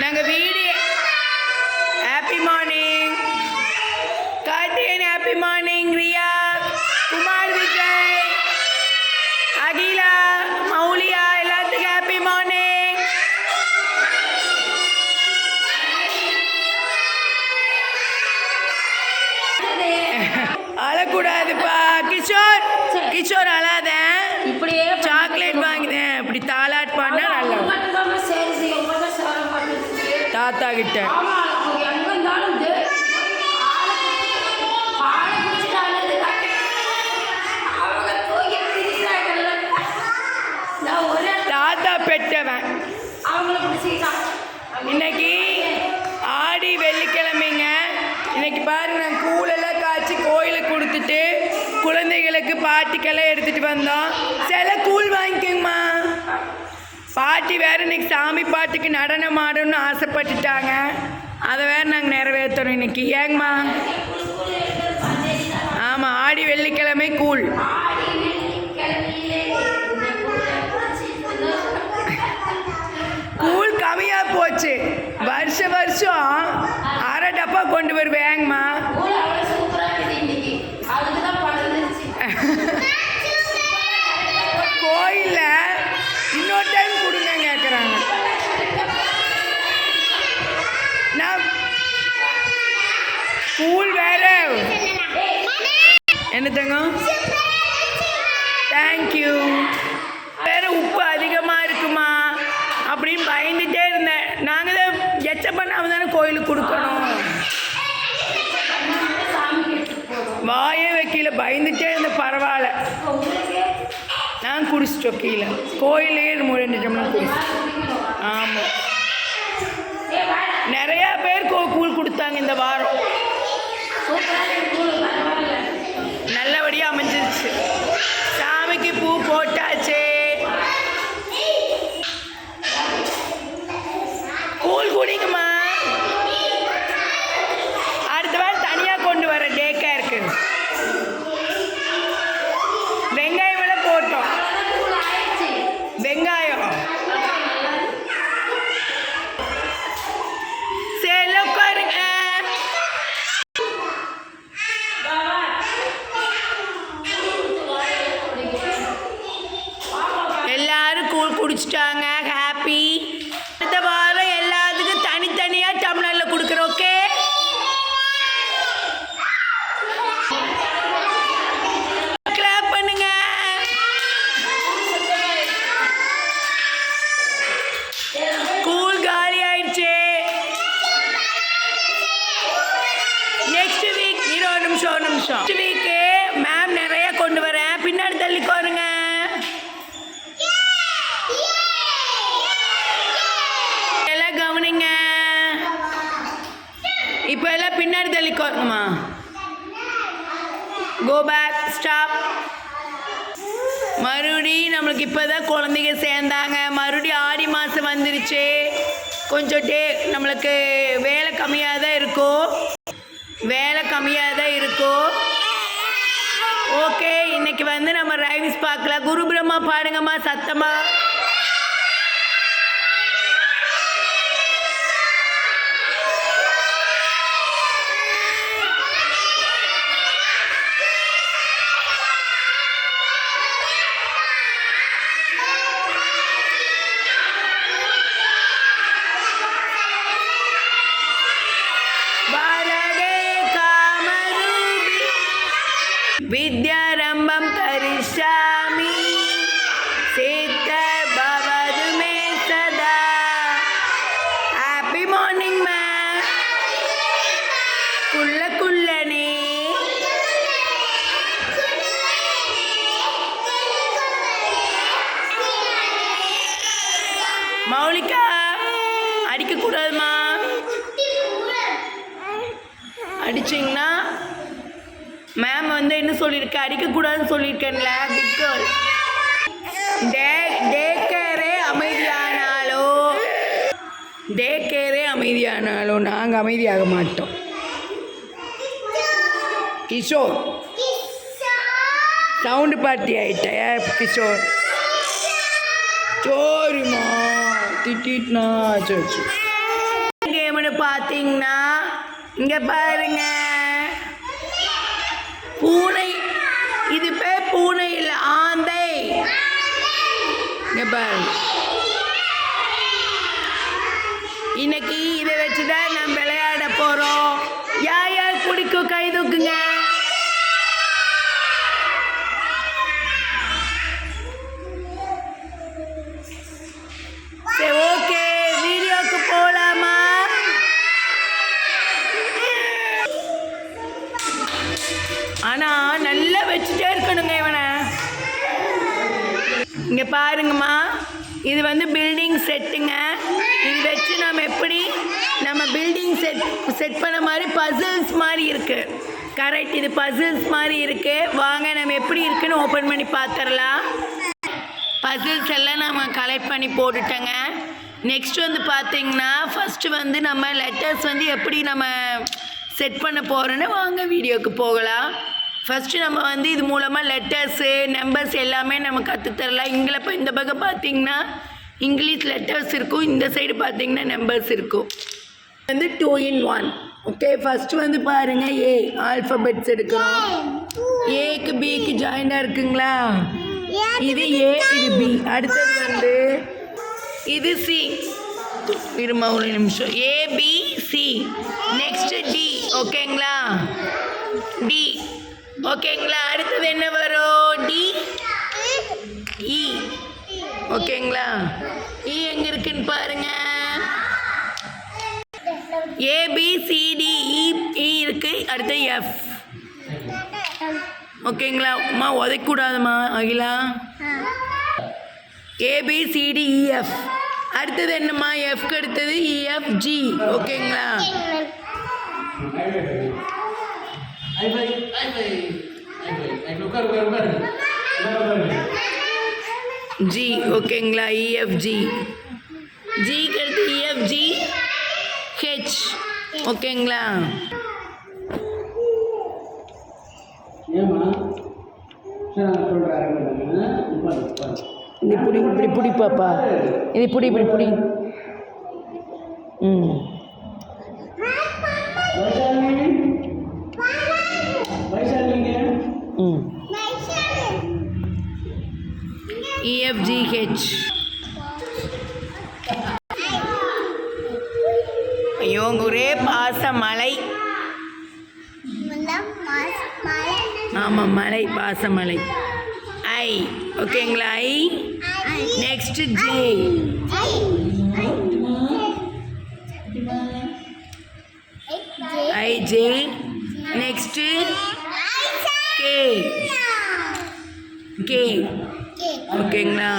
நாங்கள் video happy morning Karthikeyan, happy morning Riya, Kumar, Vijay, Akila, Mouliya, எல்லாத்துக்கும் happy morning. அழக்கூடாதுப்பா கிஷோர், கிஷோர் அழாத. இப்படியே சாக்லேட் வாங்கினேன், இப்படி தாலாட் பாடினா நல்லா தாத்தா கிட்ட. தாத்தா பெற்றவன். இன்னைக்கு ஆடி வெள்ளிக்கிழமைங்க. இன்னைக்கு பாருங்க, நான் கூழெல்லாம் காய்ச்சி கோயிலுக்கு கொடுத்துட்டு குழந்தைகளுக்கு பாட்டிக்கெல்லாம் எடுத்துட்டு வந்தோம். சில கூழ் வாங்கிக்கோங்கம்மா. பாட்டி வேறு இன்னைக்கு சாமி பாட்டுக்கு நடனம் ஆடணும்னு ஆசைப்பட்டுட்டாங்க. அதை வேறு நாங்கள் நிறைவேற்றணும் இன்னைக்கு. ஏங்கம்மா? ஆமாம், ஆடி வெள்ளிக்கிழமை கூழ். கூழ் கம்மியாக போச்சு. வருஷம் அரை டப்பா கொண்டு வருவேங்கம்மா. கோயிலில் இன்னொரு டைம் கொடுங்க கேட்குறாங்க. நான் கூழ் வேற என்ன தங்கம்? தேங்க்யூ. வேற உப்பு அதிகமாக இருக்குமா அப்படின்னு பயந்துட்டே இருந்தேன். நாங்கள் தான் எச்ச பண்ணாமல் தானே கோயிலுக்கு கொடுக்கணும். வாயே வைக்கல, பயந்துட்டே இருந்த. பரவாயில்ல, நான் குடிச்சிட்டோம் கீழே. கோயிலே 2 டம்ளர் குடிச்சிட்டோம். ஆமாம், நிறையா பேர் கூழ் கொடுத்தாங்க இந்த வாரம். நல்லபடியாக அமைஞ்சிருச்சு. சாமிக்கு பூ போட்டாச்சு. கூழ் குடிங்கம்மா. அடுத்த வாரம் தனியாக கொண்டு வர டே கேருக்கு. வெங்காயம் எல்லாம் போட்டோம். வெங்காயம் சரி உட்காருங்க. எல்லாரும் கூழ் குடிச்சிட்டாங்க. ஹாப்பி. அடுத்த வாரம் எல்லாத்துக்கும் தனித்தனியாக டம்ளரில் கொடுக்குறோம். ஓகே? கிளாப் பண்ணுங்க. கூழ் காலி ஆயிடுச்சு. நெக்ஸ்ட் வீக் ஒரு நிமிஷம் நெக்ஸ்ட் வீக்கு மேம் நிறைய கொண்டு வரேன். பின்னாடி தள்ளிக்கோருங்க. எல்லாம் கவனிங்க. இப்போ எல்லாம் பின்னாடி தள்ளிக்கோருங்கம்மா. Go back, stop. மறுபடியும் நம்மளுக்கு இப்போ தான் குழந்தைங்க சேர்ந்தாங்க. மறுபடியும் ஆடி மாதம் வந்துருச்சு. கொஞ்சம் நம்மளுக்கு வேலை கம்மியாக தான் இருக்கும். ஓகே, இன்னைக்கு வந்து நம்ம ரைம்ஸ் பார்க்கலாம். குரு பிரம்மா பாடுங்கம்மா சத்தமா. विद्यारंभं करिष्यामि सिद्धं भवतु मे सदा. Happy morning ma'am. कुल्लने மௌலிகா அடிக்கக்கூடாதுமா. அடிச்சிங்கன்னா மேம் வந்து என்ன சொல்லியிருக்கேன், அடிக்கக்கூடாதுன்னு சொல்லியிருக்கேன்ல. Good girl. டே கேரே அமைதியானாலோ நாங்கள் அமைதியாக மாட்டோம். கிஷோர் சவுண்டு பார்ட்டி ஆகிட்ட கிஷோர். சரிம்மா திட்டிட்டுனா சரி. பார்த்தீங்கன்னா இங்கே பாருங்க பூனை. இது பேர் பூனை இல்லை, ஆந்தை. இங்கே பாருங்க. இன்னைக்கு இதை வச்சு தான் நம்ம விளையாட போகிறோம். யார் யார் பிடிக்கும் கை தூக்குங்க. சரி, ஓகே, வீடியோக்கு போகலாமா? ஆனால் நல்லா வச்சுட்டே இருக்கணுங்க இவனை. இங்கே பாருங்கம்மா, இது வந்து பில்டிங் செட்டுங்க. இது வச்சு நம்ம பில்டிங் செட் பண்ண மாதிரி பசில்ஸ் மாதிரி இருக்குது. கரெக்ட், இது பசில்ஸ் மாதிரி இருக்குது. வாங்க நம்ம எப்படி இருக்குன்னு ஓப்பன் பண்ணி பார்த்துடலாம். பசில்ஸ் எல்லாம் நம்ம கலெக்ட் பண்ணி போட்டுட்டேங்க. நெக்ஸ்ட் வந்து பார்த்தீங்கன்னா ஃபஸ்ட்டு வந்து நம்ம லெட்டர்ஸ் வந்து எப்படி நம்ம செட் பண்ண போகிறோன்னு வாங்க வீடியோக்கு போகலாம். ஃபஸ்ட்டு நம்ம வந்து இது மூலமாக லெட்டர்ஸு நம்பர்ஸ் எல்லாமே நம்ம கற்றுத்தரலாம். இப்போ இந்த பக்கம் பார்த்தீங்கன்னா இங்கிலீஷ் லெட்டர்ஸ் இருக்கும், இந்த சைடு பார்த்தீங்கன்னா நம்பர்ஸ் இருக்கும். வந்து 2 in 1. ஓகே, ஃபஸ்ட்டு வந்து பாருங்கள் ஏ ஆல்ஃபபெட்ஸ் எடுக்கிறோம். ஏக்கு பிக்கு ஜாயிண்டாக இருக்குங்களா? இது ஏ, இது பி. அடுத்தது வந்து இது சி. இருமா ஒரு நிமிஷம். ஏபிசி. Next D. ஓகேங்களா? டி. ஓகேங்களா? அடுத்தது என்ன வரும்? D E. ஓகேங்களா? இ எங்கே இருக்குன்னு பாருங்க. ஏபிசிடி இ இருக்கு. அடுத்து எஃப். ஓகேங்களா? அம்மா உதைக்கூடாதுமா அகிலா. ஏபிசிடிஇஎஃப். அடுத்தது என்னம்மா? எஃப்க்கு அடுத்தது இஎஃப்ஜி. ஓகேங்களா? ஜி. ஓகேங்களா? இஎஃப்ஜி. ஜிக்கு அடுத்து இஎஃப்ஜி ஹெச். ஓகேங்களா? இது புடி, இப்படி புடி பாப்பா. இது புடி, இப்படி புடி. EFGH. ஐயோ, ஒரே பாசமலை. ஆமாம், மலை, பாசமலை. ஐ. ஓகேங்களா? I. Next J. I J. Next K. K. ஓகேங்களா?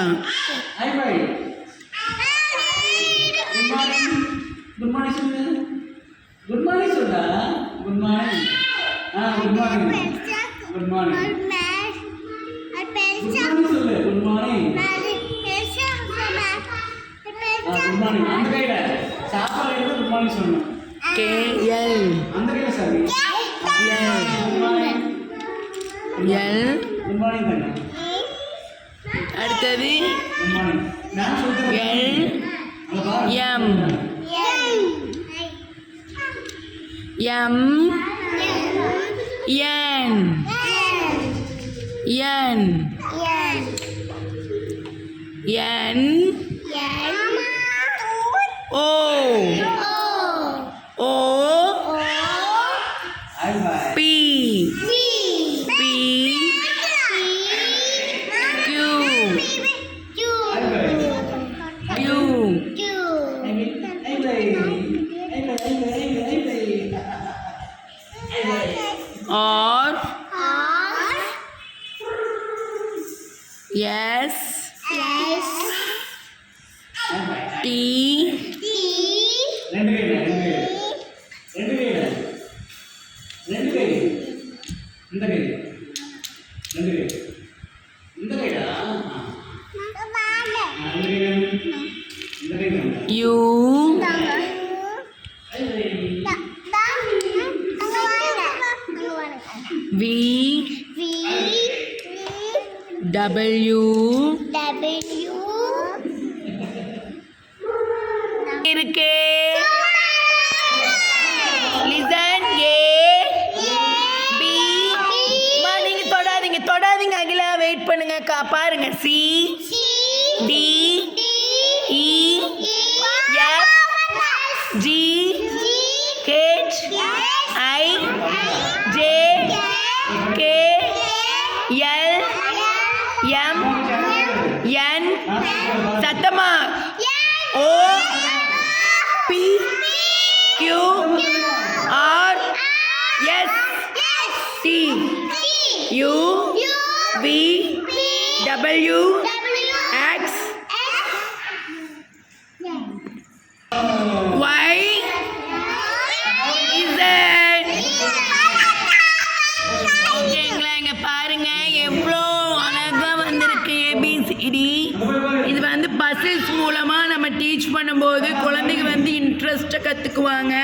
குட் மார்னிங் சொல்லு. குட் மார்னிங் சொல்லா. Good morning. Good morning. Good morning. சொல்லு. Good morning. Good morning. அந்த கையில சாப்பாடு எடுத்து குட் மார்னிங் சொல்லணும். K L. அந்த கையில சாமி. L. Good morning. L. Good morning தானே. அடுத்தது குட் மார்னிங். நான் சொல்றேன். L. M. M. N. N. N. O. O. P. P. Q. Q. R. S. T. U. V. W. இருக்கே. பாருங்க C D E F G H I J K L M N சத்தமா O P Q R S T U V W X Y Z. ஓகேங்களா, இங்க பாருங்க எவ்வளோ அழகா வந்திருக்கு ABCD. இது வந்து பசில்ஸ் மூலமா நம்ம டீச் பண்ணும்போது குழந்தைங்க வந்து இன்ட்ரெஸ்டாக கற்றுக்குவாங்க.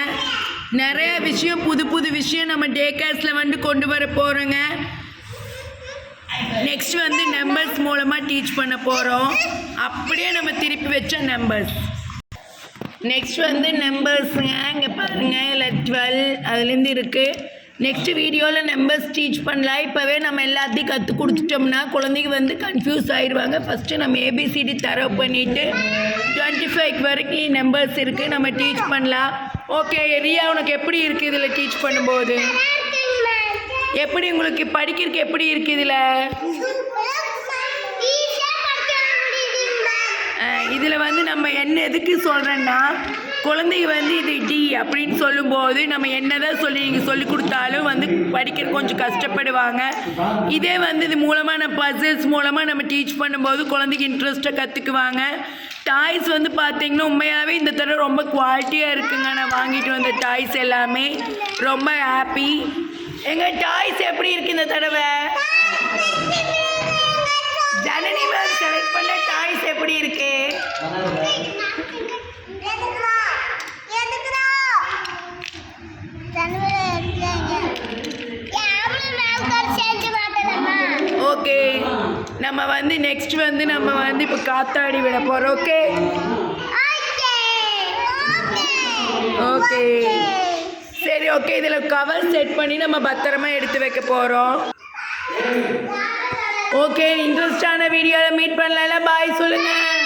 நிறைய விஷயம் புது புது விஷயம் நம்ம டே கேர்ஸில் வந்து கொண்டு வர போகிறோங்க. நெக்ஸ்ட் வந்து நம்பர்ஸ் மூலமாக டீச் பண்ண போகிறோம். அப்படியே நம்ம திருப்பி வச்ச நம்பர்ஸ். நெக்ஸ்ட் வந்து நம்பர்ஸுங்க. இங்கே பாருங்கள் இல்லை 12 அதுலேருந்து இருக்குது. நெக்ஸ்ட் வீடியோவில் நம்பர்ஸ் டீச் பண்ணலாம். இப்போவே நம்ம எல்லாத்தையும் கற்றுக் கொடுத்துட்டோம்னா குழந்தைங்க வந்து கன்ஃபியூஸ் ஆகிடுவாங்க. ஃபஸ்ட்டு நம்ம ஏபிசிடி தரவு பண்ணிவிட்டு 25 வரைக்கும் நம்பர்ஸ் இருக்குது, நம்ம டீச் பண்ணலாம். ஓகே ரியா, உனக்கு எப்படி இருக்குது இதில் டீச் பண்ணும்போது? எப்படி உங்களுக்கு படிக்கிறதுக்கு எப்படி இருக்குது இதில்? இதில் வந்து நம்ம என்ன எதுக்கு சொல்கிறேன்னா, குழந்தைங்க வந்து இது டி அப்படின்னு சொல்லும்போது நம்ம என்னதான் நீங்கள் சொல்லி கொடுத்தாலும் வந்து படிக்கிற கொஞ்சம் கஷ்டப்படுவாங்க. இதே வந்து இது மூலமாக நம்ம பசில்ஸ் மூலமாக நம்ம டீச் பண்ணும்போது குழந்தைங்க இன்ட்ரெஸ்ட்டாக கற்றுக்குவாங்க. டாய்ஸ் வந்து பார்த்திங்கன்னா உண்மையாகவே இந்த தடவை ரொம்ப குவாலிட்டியாக இருக்குங்க. நான் வாங்கிட்டு வந்த டாய்ஸ் எல்லாமே ரொம்ப ஹாப்பி. எங்கள் டாய்ஸ் எப்படி இருக்குது இந்த தடவை? ஜனனி மேம் செலக்ட் பண்ண டாய்ஸ் எப்படி இருக்கு? ஓகே, நம்ம வந்து நெக்ஸ்ட் வந்து நம்ம வந்து இப்போ காத்தாடி விட போகிறோம். ஓகே ஓகே சரி. ஓகே, இதில் கவர் செட் பண்ணி நம்ம பத்திரமா எடுத்து வைக்க போகிறோம். ஓகே, இன்ட்ரெஸ்டான வீடியோவில் மீட் பண்ணலாம். பாய் சொல்லுங்கள்.